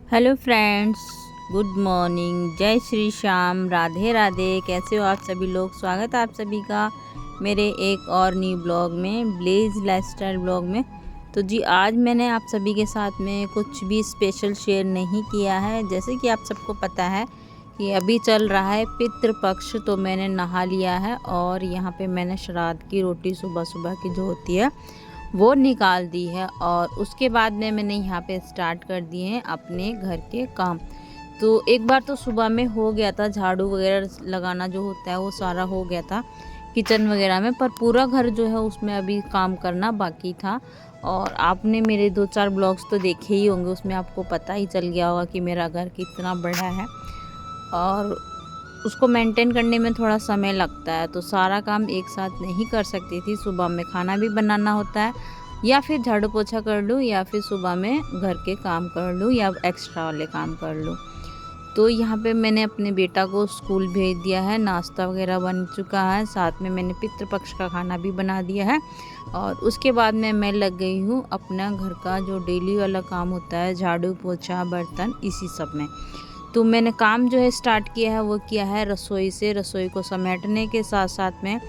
Hello friends, good morning, जय श्री श्याम, राधे राधे। कैसे हो आप सभी लोग? स्वागत है आप सभी का मेरे एक और न्यू ब्लॉग में, ब्लेज लाइफस्टाइल ब्लॉग में। तो जी आज मैंने आप सभी के साथ में कुछ भी स्पेशल शेयर नहीं किया है। जैसे कि आप सबको पता है कि अभी चल रहा है पितृपक्ष, तो मैंने नहा लिया है और यहाँ पे मैंने श्राद्ध की रोटी सुबह सुबह की जो होती है वो निकाल दी है। और उसके बाद में मैंने यहाँ पे स्टार्ट कर दिए हैं अपने घर के काम। तो एक बार तो सुबह में हो गया था, झाड़ू वगैरह लगाना जो होता है वो सारा हो गया था किचन वगैरह में, पर पूरा घर जो है उसमें अभी काम करना बाकी था। और आपने मेरे 2-4 ब्लॉग्स तो देखे ही होंगे, उसमें आपको पता ही चल गया होगा कि मेरा घर कितना बड़ा है और उसको मेंटेन करने में थोड़ा समय लगता है। तो सारा काम एक साथ नहीं कर सकती थी। सुबह में खाना भी बनाना होता है, या फिर झाड़ू पोछा कर लूँ, या फिर सुबह में घर के काम कर लूँ, या एक्स्ट्रा वाले काम कर लूँ। तो यहाँ पे मैंने अपने बेटा को स्कूल भेज दिया है, नाश्ता वगैरह बन चुका है, साथ में मैंने पितृपक्ष का खाना भी बना दिया है। और उसके बाद में मैं लग गई हूँ अपना घर का जो डेली वाला काम होता है, झाड़ू पोछा बर्तन, इसी सब में। तो मैंने काम जो है स्टार्ट किया है वो किया है रसोई से। रसोई को समेटने के साथ साथ में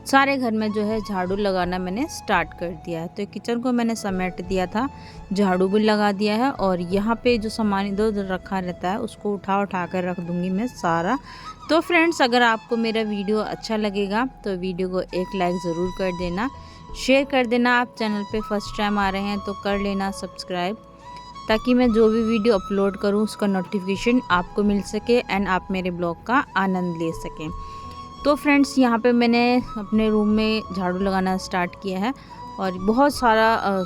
सारे घर में जो है झाड़ू लगाना मैंने स्टार्ट कर दिया है। तो किचन को मैंने समेट दिया था, झाड़ू भी लगा दिया है, और यहाँ पे जो सामान इधर उधर रखा रहता है उसको उठा उठा कर रख दूँगी मैं सारा। तो फ्रेंड्स, अगर आपको मेरा वीडियो अच्छा लगेगा तो वीडियो को एक लाइक ज़रूर कर देना, शेयर कर देना। आप चैनल पे फर्स्ट टाइम आ रहे हैं तो कर लेना सब्सक्राइब, ताकि मैं जो भी वीडियो अपलोड करूं उसका नोटिफिकेशन आपको मिल सके एंड आप मेरे ब्लॉग का आनंद ले सकें। तो फ्रेंड्स, यहाँ पे मैंने अपने रूम में झाड़ू लगाना स्टार्ट किया है, और बहुत सारा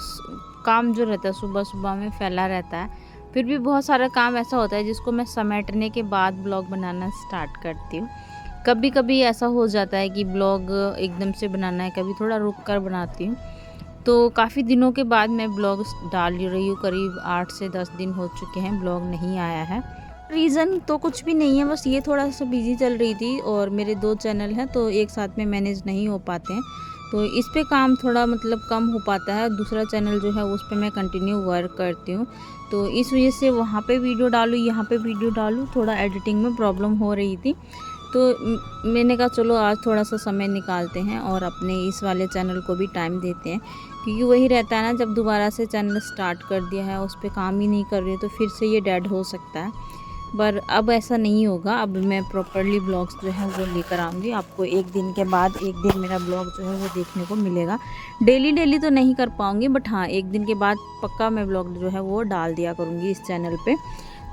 काम जो रहता है सुबह सुबह में फैला रहता है। फिर भी बहुत सारा काम ऐसा होता है जिसको मैं समेटने के बाद ब्लॉग बनाना स्टार्ट करती हूँ। कभी कभी ऐसा हो जाता है कि ब्लॉग एकदम से बनाना है, कभी थोड़ा रुक कर बनाती हूँ। तो काफ़ी दिनों के बाद मैं ब्लॉग डाल रही हूँ, करीब 8 से 10 दिन हो चुके हैं ब्लॉग नहीं आया है। रीज़न तो कुछ भी नहीं है, बस ये थोड़ा सा बिजी चल रही थी, और मेरे 2 चैनल हैं तो एक साथ में मैनेज नहीं हो पाते हैं। तो इस पे काम थोड़ा मतलब कम हो पाता है। दूसरा चैनल जो है उस पे मैं कंटिन्यू वर्क करती हूँ, तो इस वजह से वहाँ पे वीडियो डालूँ, यहाँ पे वीडियो डालूँ, थोड़ा एडिटिंग में प्रॉब्लम हो रही थी। तो मैंने कहा चलो आज थोड़ा सा समय निकालते हैं और अपने इस वाले चैनल को भी टाइम देते हैं, क्योंकि वही रहता है ना, जब दोबारा से चैनल स्टार्ट कर दिया है उस पर काम ही नहीं कर रही तो फिर से ये डेड हो सकता है। पर अब ऐसा नहीं होगा, अब मैं प्रॉपरली ब्लॉग्स जो है वो लेकर आऊँगी आपको। एक दिन के बाद एक दिन मेरा ब्लॉग जो है वो देखने को मिलेगा। डेली डेली तो नहीं कर पाऊँगी, बट हाँ एक दिन के बाद पक्का मैं ब्लॉग जो है वो डाल दिया करूँगी इस चैनल पे।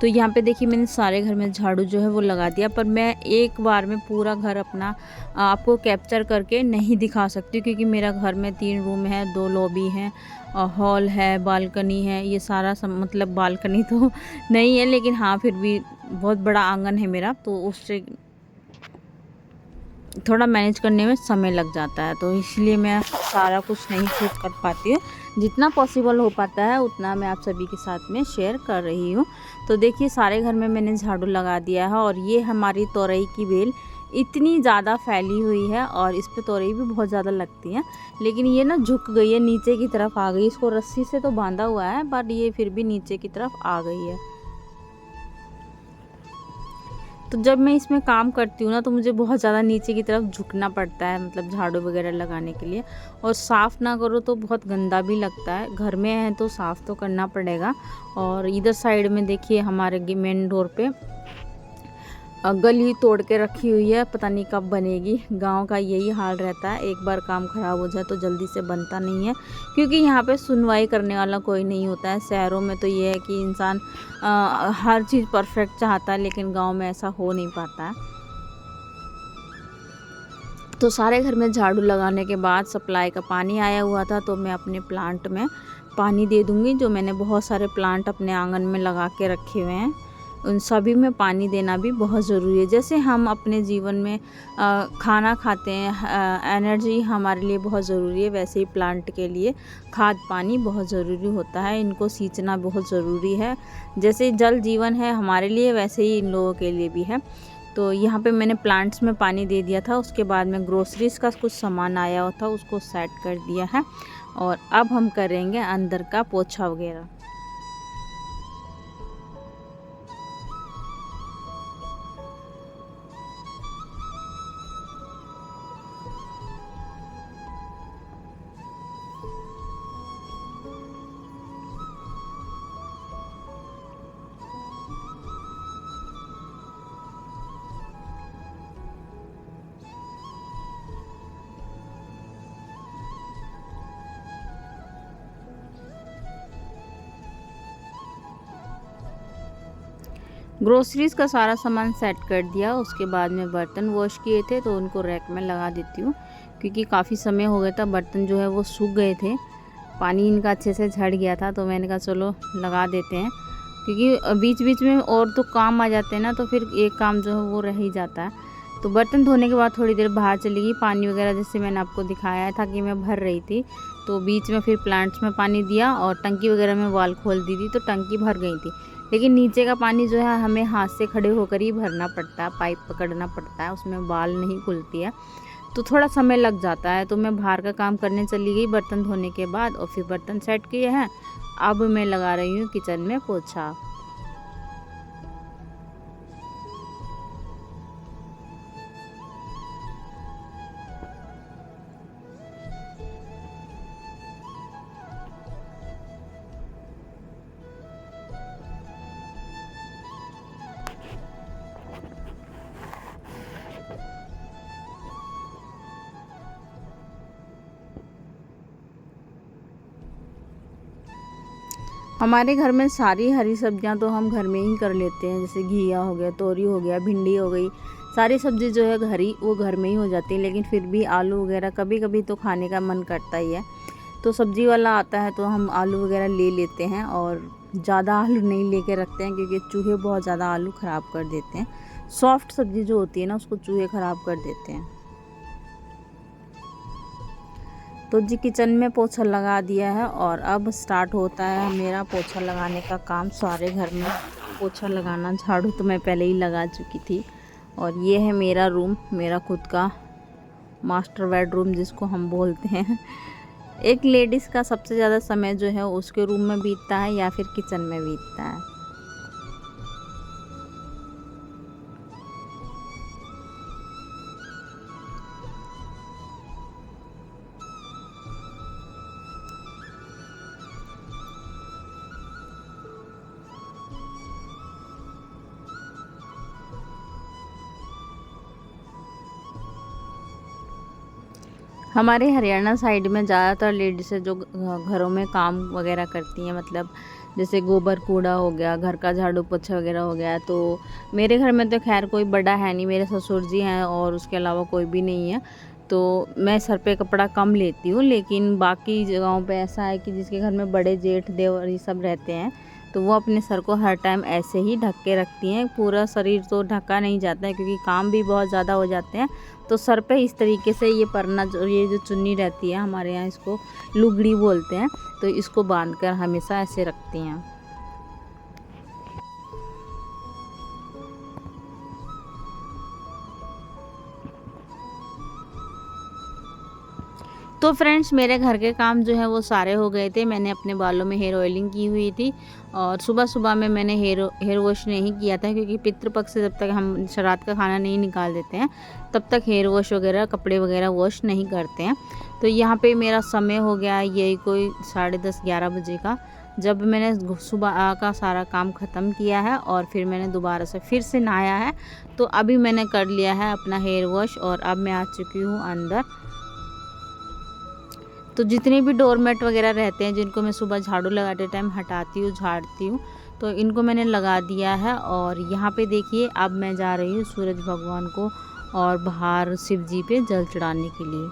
तो यहाँ पे देखिए मैंने सारे घर में झाड़ू जो है वो लगा दिया, पर मैं एक बार में पूरा घर अपना आपको कैप्चर करके नहीं दिखा सकती, क्योंकि मेरा घर में 3 रूम है, 2 लॉबी हैं, हॉल है, बालकनी है, ये सारा मतलब बालकनी तो नहीं है, लेकिन हाँ फिर भी बहुत बड़ा आंगन है मेरा, तो उससे थोड़ा मैनेज करने में समय लग जाता है। तो इसलिए मैं सारा कुछ नहीं खुद कर पाती हूँ। जितना पॉसिबल हो पाता है उतना मैं आप सभी के साथ में शेयर कर रही हूँ। तो देखिए सारे घर में मैंने झाड़ू लगा दिया है, और ये हमारी तोरई की बेल इतनी ज़्यादा फैली हुई है, और इस पे तोरई भी बहुत ज़्यादा लगती है, लेकिन ये ना झुक गई है, नीचे की तरफ आ गई। इसको रस्सी से तो बांधा हुआ है, बट ये फिर भी नीचे की तरफ आ गई है। तो जब मैं इसमें काम करती हूँ ना, तो मुझे बहुत ज़्यादा नीचे की तरफ झुकना पड़ता है, मतलब झाड़ू वगैरह लगाने के लिए। और साफ़ ना करो तो बहुत गंदा भी लगता है, घर में है तो साफ़ तो करना पड़ेगा। और इधर साइड में देखिए हमारे मेन डोर पे गली तोड़ के रखी हुई है, पता नहीं कब बनेगी। गांव का यही हाल रहता है, एक बार काम ख़राब हो जाए तो जल्दी से बनता नहीं है, क्योंकि यहाँ पे सुनवाई करने वाला कोई नहीं होता है। शहरों में तो ये है कि इंसान हर चीज़ परफेक्ट चाहता है, लेकिन गांव में ऐसा हो नहीं पाता है। तो सारे घर में झाड़ू लगाने के बाद सप्लाई का पानी आया हुआ था, तो मैं अपने प्लांट में पानी दे दूँगी। जो मैंने बहुत सारे प्लांट अपने आंगन में लगा के रखे हुए हैं, उन सभी में पानी देना भी बहुत ज़रूरी है। जैसे हम अपने जीवन में खाना खाते हैं, एनर्जी हमारे लिए बहुत ज़रूरी है, वैसे ही प्लांट के लिए खाद पानी बहुत ज़रूरी होता है। इनको सींचना बहुत ज़रूरी है। जैसे जल जीवन है हमारे लिए, वैसे ही इन लोगों के लिए भी है। तो यहाँ पे मैंने प्लांट्स में पानी दे दिया था। उसके बाद में ग्रोसरीज़ का कुछ सामान आया हुआ था, उसको सेट कर दिया है, और अब हम करेंगे अंदर का पोछा वगैरह। ग्रोसरीज का सारा सामान सेट कर दिया। उसके बाद में बर्तन वॉश किए थे तो उनको रैक में लगा देती हूँ, क्योंकि काफ़ी समय हो गया था, बर्तन जो है वो सूख गए थे, पानी इनका अच्छे से झड़ गया था। तो मैंने कहा चलो लगा देते हैं, क्योंकि बीच बीच में और तो काम आ जाते हैं ना, तो फिर एक काम जो है वो रह ही जाता है। तो बर्तन धोने के बाद थोड़ी देर बाहर चली गई, पानी वगैरह जैसे मैंने आपको दिखाया था कि मैं भर रही थी, तो बीच में फिर प्लांट्स में पानी दिया और टंकी वगैरह में वाल खोल दी थी, तो टंकी भर गई थी। लेकिन नीचे का पानी जो है हमें हाथ से खड़े होकर ही भरना पड़ता है, पाइप पकड़ना पड़ता है, उसमें बाल नहीं खुलती है, तो थोड़ा समय लग जाता है। तो मैं बाहर का काम करने चली गई बर्तन धोने के बाद, और फिर बर्तन सेट किए हैं। अब मैं लगा रही हूँ किचन में पोछा। हमारे घर में सारी हरी सब्जियां तो हम घर में ही कर लेते हैं, जैसे घिया हो गया, तोरी हो गया, भिंडी हो गई, सारी सब्ज़ी जो है हरी वो घर में ही हो जाती है। लेकिन फिर भी आलू वगैरह कभी कभी तो खाने का मन करता ही है, तो सब्ज़ी वाला आता है तो हम आलू वगैरह ले लेते हैं, और ज़्यादा आलू नहीं लेके रखते हैं, क्योंकि चूहे बहुत ज़्यादा आलू ख़राब कर देते हैं। सॉफ्ट सब्ज़ी जो होती है ना, उसको चूहे ख़राब कर देते हैं। तो जी किचन में पोछा लगा दिया है, और अब स्टार्ट होता है मेरा पोछा लगाने का काम। सारे घर में पोछा लगाना, झाड़ू तो मैं पहले ही लगा चुकी थी। और ये है मेरा रूम, मेरा खुद का मास्टर बेडरूम जिसको हम बोलते हैं। एक लेडीज़ का सबसे ज़्यादा समय जो है उसके रूम में बीतता है या फिर किचन में बीतता है। हमारे हरियाणा साइड में ज़्यादातर लेडीज़ जो घरों में काम वगैरह करती हैं, मतलब जैसे गोबर कूड़ा हो गया, घर का झाड़ू पोछा वगैरह हो गया। तो मेरे घर में तो खैर कोई बड़ा है नहीं, मेरे ससुर जी हैं और उसके अलावा कोई भी नहीं है, तो मैं सर पे कपड़ा कम लेती हूँ। लेकिन बाकी जगहों पे ऐसा है कि जिसके घर में बड़े जेठ देवर ये सब रहते हैं, तो वो अपने सर को हर टाइम ऐसे ही ढक के रखती हैं। पूरा शरीर तो ढका नहीं जाता है, क्योंकि काम भी बहुत ज़्यादा हो जाते हैं। तो सर पे इस तरीके से ये परना ये जो चुन्नी रहती है, हमारे यहाँ इसको लुगड़ी बोलते हैं, तो इसको बांधकर हमेशा ऐसे रखती हैं। तो फ्रेंड्स मेरे घर के काम जो है वो सारे हो गए थे। मैंने अपने बालों में हेयर ऑयलिंग की हुई थी, और सुबह सुबह में मैंने हेयर वॉश नहीं किया था, क्योंकि पितृपक्ष से जब तक हम रात का खाना नहीं निकाल देते हैं तब तक हेयर वॉश वगैरह कपड़े वगैरह वॉश नहीं करते हैं। तो यहाँ पे मेरा समय हो गया यही कोई 10:30-11 बजे का, जब मैंने सुबह का सारा काम ख़त्म किया है, और फिर मैंने दोबारा से फिर से नहाया है। तो अभी मैंने कर लिया है अपना हेयर वॉश, और अब मैं आ चुकी हूँ अंदर। तो जितने भी डोरमेट वगैरह रहते हैं, जिनको मैं सुबह झाड़ू लगाते टाइम हटाती हूँ, झाड़ती हूँ, तो इनको मैंने लगा दिया है। और यहाँ पे देखिए अब मैं जा रही हूँ सूरज भगवान को और बाहर शिव जी पे जल चढ़ाने के लिए।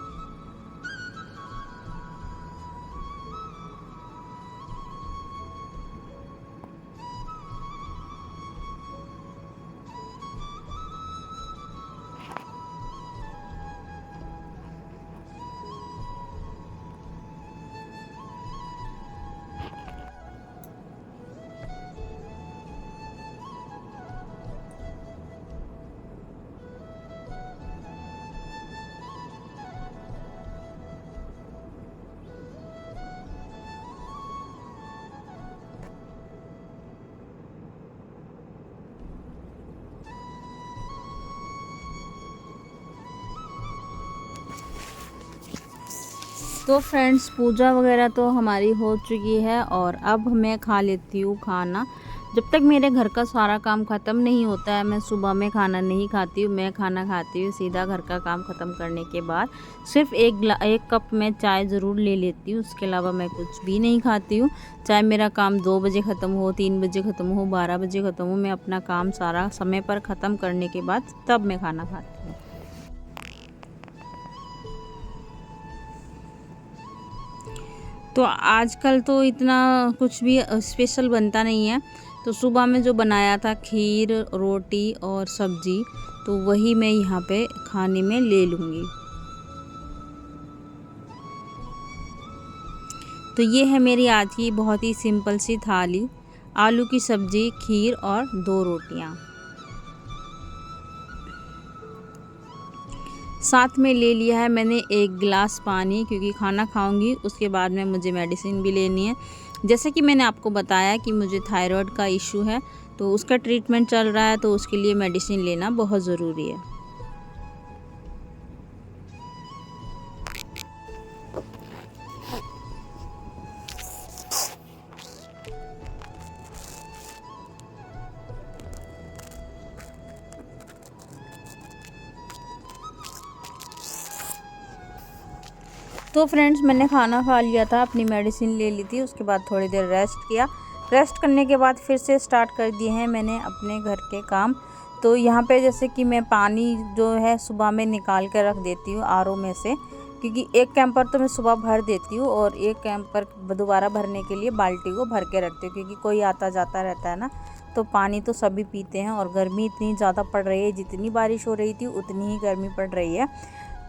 तो फ्रेंड्स पूजा वगैरह तो हमारी हो चुकी है, और अब मैं खा लेती हूँ खाना। जब तक मेरे घर का सारा काम ख़त्म नहीं होता है मैं सुबह में खाना नहीं खाती हूँ। मैं खाना खाती हूँ सीधा घर का काम ख़त्म करने के बाद। सिर्फ एक कप मैं चाय ज़रूर ले लेती हूँ, उसके अलावा मैं कुछ भी नहीं खाती हूँ। चाहे मेरा काम 2 बजे ख़त्म हो, 3 बजे ख़त्म हो, 12 बजे ख़त्म हो, मैं अपना काम सारा समय पर ख़त्म करने के बाद तब मैं खाना खाती हूँ। तो आजकल तो इतना कुछ भी स्पेशल बनता नहीं है, तो सुबह में जो बनाया था खीर, रोटी और सब्ज़ी, तो वही मैं यहाँ पे खाने में ले लूँगी। तो ये है मेरी आज की बहुत ही सिंपल सी थाली, आलू की सब्ज़ी, खीर और 2 रोटियाँ। साथ में ले लिया है मैंने 1 गिलास पानी, क्योंकि खाना खाऊंगी उसके बाद में मुझे मेडिसिन भी लेनी है। जैसे कि मैंने आपको बताया कि मुझे थायराइड का इशू है, तो उसका ट्रीटमेंट चल रहा है, तो उसके लिए मेडिसिन लेना बहुत ज़रूरी है। तो फ्रेंड्स, मैंने खाना खा लिया था, अपनी मेडिसिन ले ली थी, उसके बाद थोड़ी देर रेस्ट किया। रेस्ट करने के बाद फिर से स्टार्ट कर दिए हैं मैंने अपने घर के काम। तो यहाँ पे जैसे कि मैं पानी जो है सुबह में निकाल के रख देती हूँ आरओ में से, क्योंकि एक कैंपर तो मैं सुबह भर देती हूँ और एक कैंपर दोबारा भरने के लिए बाल्टी को भर के रखती हूँ, क्योंकि कोई आता जाता रहता है ना, तो पानी तो सभी पीते हैं। और गर्मी इतनी ज़्यादा पड़ रही है, जितनी बारिश हो रही थी उतनी ही गर्मी पड़ रही है,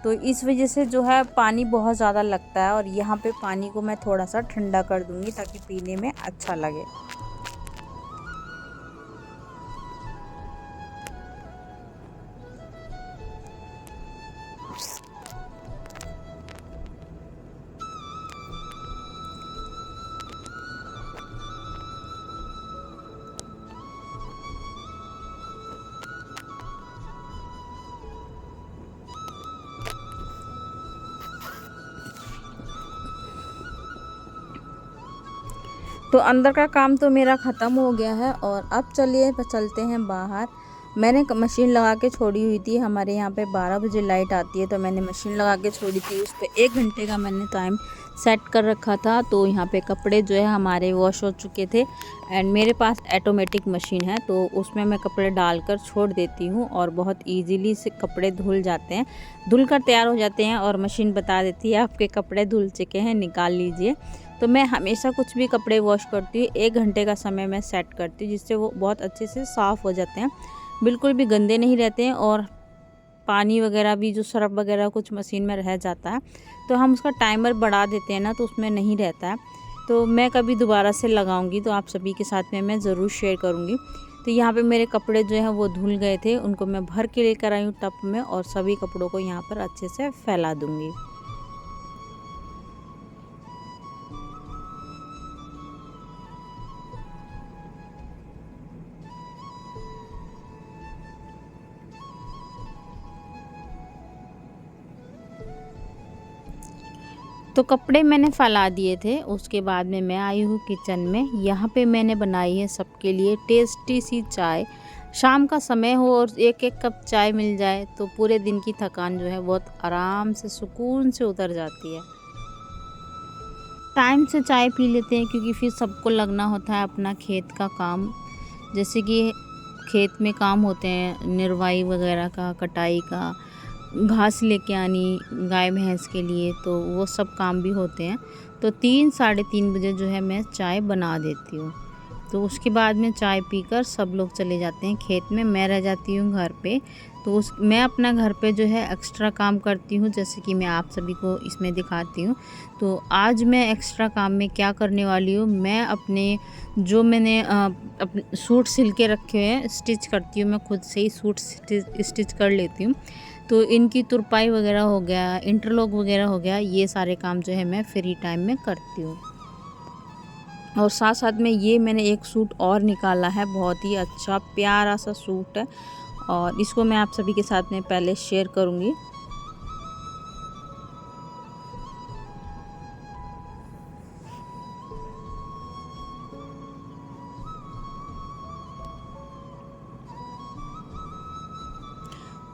तो इस वजह से जो है पानी बहुत ज़्यादा लगता है। और यहाँ पे पानी को मैं थोड़ा सा ठंडा कर दूँगी ताकि पीने में अच्छा लगे। तो अंदर का काम तो मेरा ख़त्म हो गया है और अब चलिए चलते हैं बाहर। मैंने मशीन लगा के छोड़ी हुई थी, हमारे यहाँ पे 12 बजे लाइट आती है, तो मैंने मशीन लगा के छोड़ी थी। उस पर 1 घंटे का मैंने टाइम सेट कर रखा था। तो यहाँ पे कपड़े जो है हमारे वॉश हो चुके थे, एंड मेरे पास ऑटोमेटिक मशीन है, तो उसमें मैं कपड़े डालकर छोड़ देती हूँ और बहुत ईजीली से कपड़े धुल जाते हैं, धुल कर तैयार हो जाते हैं और मशीन बता देती है आपके कपड़े धुल चुके हैं, निकाल लीजिए। तो मैं हमेशा कुछ भी कपड़े वॉश करती हूँ 1 घंटे का समय मैं सेट करती हूँ, जिससे वो बहुत अच्छे से साफ़ हो जाते हैं, बिल्कुल भी गंदे नहीं रहते हैं। और पानी वगैरह भी जो सर्फ वगैरह कुछ मशीन में रह जाता है, तो हम उसका टाइमर बढ़ा देते हैं ना, तो उसमें नहीं रहता है। तो मैं कभी दोबारा से लगाऊंगी तो आप सभी के साथ में मैं ज़रूर शेयर करूंगी। तो यहाँ पे मेरे कपड़े जो हैं वो धुल गए थे, उनको मैं भर के लेकर आई हूँ टब में, और सभी कपड़ों को यहाँ पर अच्छे से फैला दूँगी। तो कपड़े मैंने फैला दिए थे, उसके बाद में मैं आई हूँ किचन में। यहाँ पे मैंने बनाई है सबके लिए टेस्टी सी चाय। शाम का समय हो और एक एक कप चाय मिल जाए तो पूरे दिन की थकान जो है बहुत आराम से सुकून से उतर जाती है। टाइम से चाय पी लेते हैं, क्योंकि फिर सबको लगना होता है अपना खेत का काम। जैसे कि खेत में काम होते हैं निरवाई वगैरह का, कटाई का, घास लेके आनी गाय भैंस के लिए, तो वो सब काम भी होते हैं। तो 3 साढ़े 3 बजे जो है मैं चाय बना देती हूँ। तो उसके बाद में चाय पीकर सब लोग चले जाते हैं खेत में, मैं रह जाती हूँ घर पे। तो मैं अपना घर पे जो है एक्स्ट्रा काम करती हूँ, जैसे कि मैं आप सभी को इसमें दिखाती हूँ। तो आज मैं एक्स्ट्रा काम में क्या करने वाली हूँ, मैं अपने जो मैंने अपने सूट सिल के रखे हैं स्टिच करती हूँ। मैं खुद से ही सूट स्टिच कर लेती हूँ। तो इनकी तुरपाई वगैरह हो गया, इंटरलॉक वगैरह हो गया, ये सारे काम जो है मैं फ्री टाइम में करती हूँ। और साथ साथ में ये मैंने एक सूट और निकाला है, बहुत ही अच्छा प्यारा सा सूट है, और इसको मैं आप सभी के साथ में पहले शेयर करूँगी।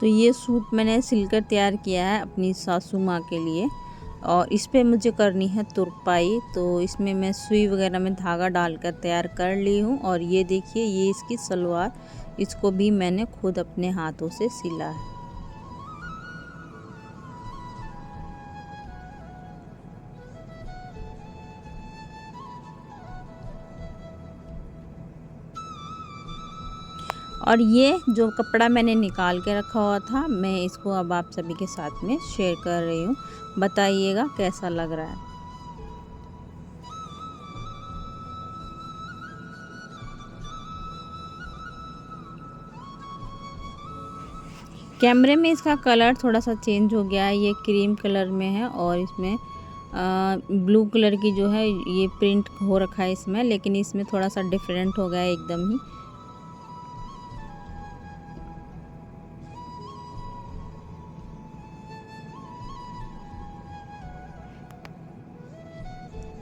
तो ये सूट मैंने सिलकर तैयार किया है अपनी सासू माँ के लिए, और इस पे मुझे करनी है तुरपाई। तो इसमें मैं सुई वगैरह में धागा डालकर तैयार कर ली हूँ। और ये देखिए, ये इसकी सलवार, इसको भी मैंने खुद अपने हाथों से सिला है। और ये जो कपड़ा मैंने निकाल के रखा हुआ था, मैं इसको अब आप सभी के साथ में शेयर कर रही हूँ। बताइएगा कैसा लग रहा है। कैमरे में इसका कलर थोड़ा सा चेंज हो गया है, ये क्रीम कलर में है और इसमें ब्लू कलर की जो है ये प्रिंट हो रखा है इसमें, लेकिन इसमें थोड़ा सा डिफरेंट हो गया है एकदम ही।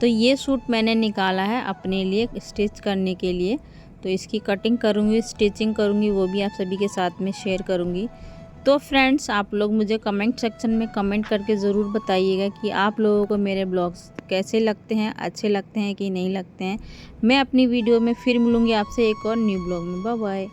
तो ये सूट मैंने निकाला है अपने लिए स्टिच करने के लिए। तो इसकी कटिंग करूँगी, स्टिचिंग करूँगी, वो भी आप सभी के साथ में शेयर करूँगी। तो फ्रेंड्स, आप लोग मुझे कमेंट सेक्शन में कमेंट करके ज़रूर बताइएगा कि आप लोगों को मेरे ब्लॉग्स कैसे लगते हैं, अच्छे लगते हैं कि नहीं लगते हैं। मैं अपनी वीडियो में फिर मिलूँगी आपसे एक और न्यू ब्लॉग में। Bye bye.